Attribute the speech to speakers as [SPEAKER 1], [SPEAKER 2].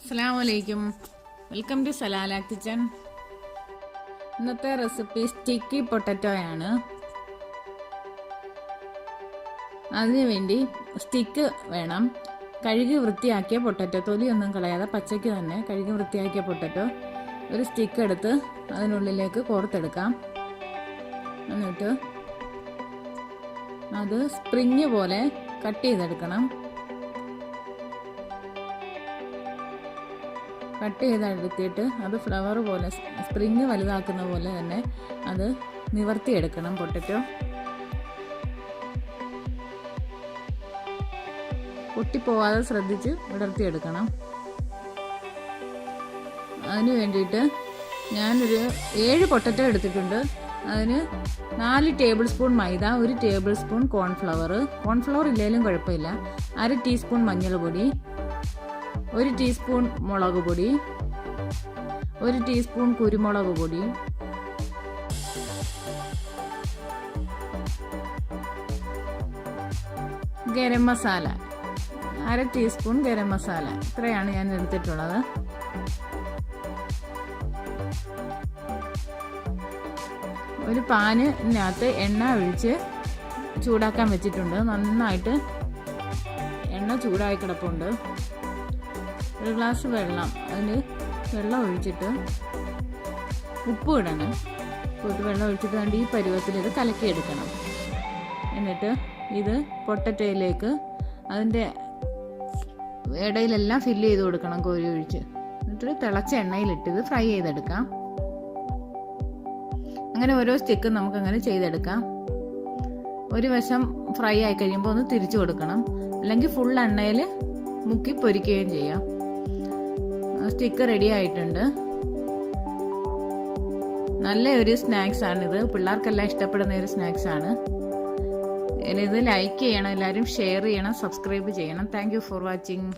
[SPEAKER 1] അസ്സലാമലൈക്കും. Welcome to Salalah kitchen. ഇന്നത്തെ recipe sticky പൊട്ടറ്റോയാണ്. അതിനുവേണ്ടി സ്റ്റിക്ക് വേണം. കഴുകി വൃത്തിയാക്കിയ പൊട്ടറ്റോ, തൊലിയൊന്നും കളയാതെ പച്ചയ്ക്ക് തന്നെ കഴുകി വൃത്തിയാക്കിയ പൊട്ടറ്റോ ഒരു സ്റ്റിക്ക് എടുത്ത് അതിനുള്ളിലേക്ക് കോർത്തെടുക്കാം. എന്നിട്ട് അത് സ്പ്രിങ് പോലെ കട്ട് ചെയ്തെടുക്കണം. കട്ട് ചെയ്തെടുത്തിട്ട് അത് ഫ്ലവർ പോലെ സ്പ്രിങ് വലുതാക്കുന്ന പോലെ തന്നെ അത് നിവർത്തിയെടുക്കണം. പൊട്ടറ്റോ പൊട്ടിപ്പോവാതെ ശ്രദ്ധിച്ച് വിടർത്തിയെടുക്കണം. അതിന് വേണ്ടിയിട്ട് ഞാനൊരു 7 പൊട്ടറ്റോ എടുത്തിട്ടുണ്ട്. അതിന് 4 ടേബിൾ സ്പൂൺ മൈദ, 1 ടേബിൾ സ്പൂൺ കോൺഫ്ലവർ ഇല്ലെങ്കിലും കുഴപ്പമില്ല, 1/2 ടീസ്പൂൺ മഞ്ഞൾപ്പൊടി, 1 ടീസ്പൂൺ മുളക് പൊടി, 1 ടീസ്പൂൺ കുരുമുളക് പൊടി, ഗരം മസാല 1/2 ടീസ്പൂൺ ഗരം മസാല. ഇത്രയാണ് ഞാൻ എടുത്തിട്ടുള്ളത്. ഒരു പാനിനകത്ത് എണ്ണ ഒഴിച്ച് ചൂടാക്കാൻ വെച്ചിട്ടുണ്ട്. നന്നായിട്ട് എണ്ണ ചൂടായി കിടപ്പുണ്ട്. 1 ഗ്ലാസ് വെള്ളം, അതിൽ വെള്ളം ഒഴിച്ചിട്ട് ഉപ്പ് ഇടണം. വെള്ളം ഒഴിച്ചിട്ട് വേണ്ടി ഈ പരുവത്തിൽ ഇത് കലക്കിയെടുക്കണം. എന്നിട്ട് ഇത് പൊട്ടറ്റോയിലേക്ക് അതിൻ്റെ ഇടയിലെല്ലാം ഫില്ല് ചെയ്ത് കൊടുക്കണം, കോരി ഒഴിച്ച്. എന്നിട്ട് തിളച്ച എണ്ണയിലിട്ട് ഇത് ഫ്രൈ ചെയ്തെടുക്കാം. അങ്ങനെ ഓരോ സ്റ്റിക്കും നമുക്കങ്ങനെ ചെയ്തെടുക്കാം. ഒരു വശം ഫ്രൈ ആയി കഴിയുമ്പോൾ ഒന്ന് തിരിച്ചു കൊടുക്കണം, അല്ലെങ്കിൽ ഫുൾ എണ്ണയിൽ മുക്കി പൊരിക്കുകയും ചെയ്യാം. സ്റ്റിക്ക് റെഡി ആയിട്ടുണ്ട്. നല്ലൊരു സ്നാക്സ് ആണിത്. പിള്ളേർക്കെല്ലാം ഇഷ്ടപ്പെടുന്ന ഒരു സ്നാക്സ് ആണ്. ഇത് ലൈക്ക് ചെയ്യണം, എല്ലാവരും ഷെയർ ചെയ്യണം, സബ്സ്ക്രൈബ് ചെയ്യണം. Thank you for watching.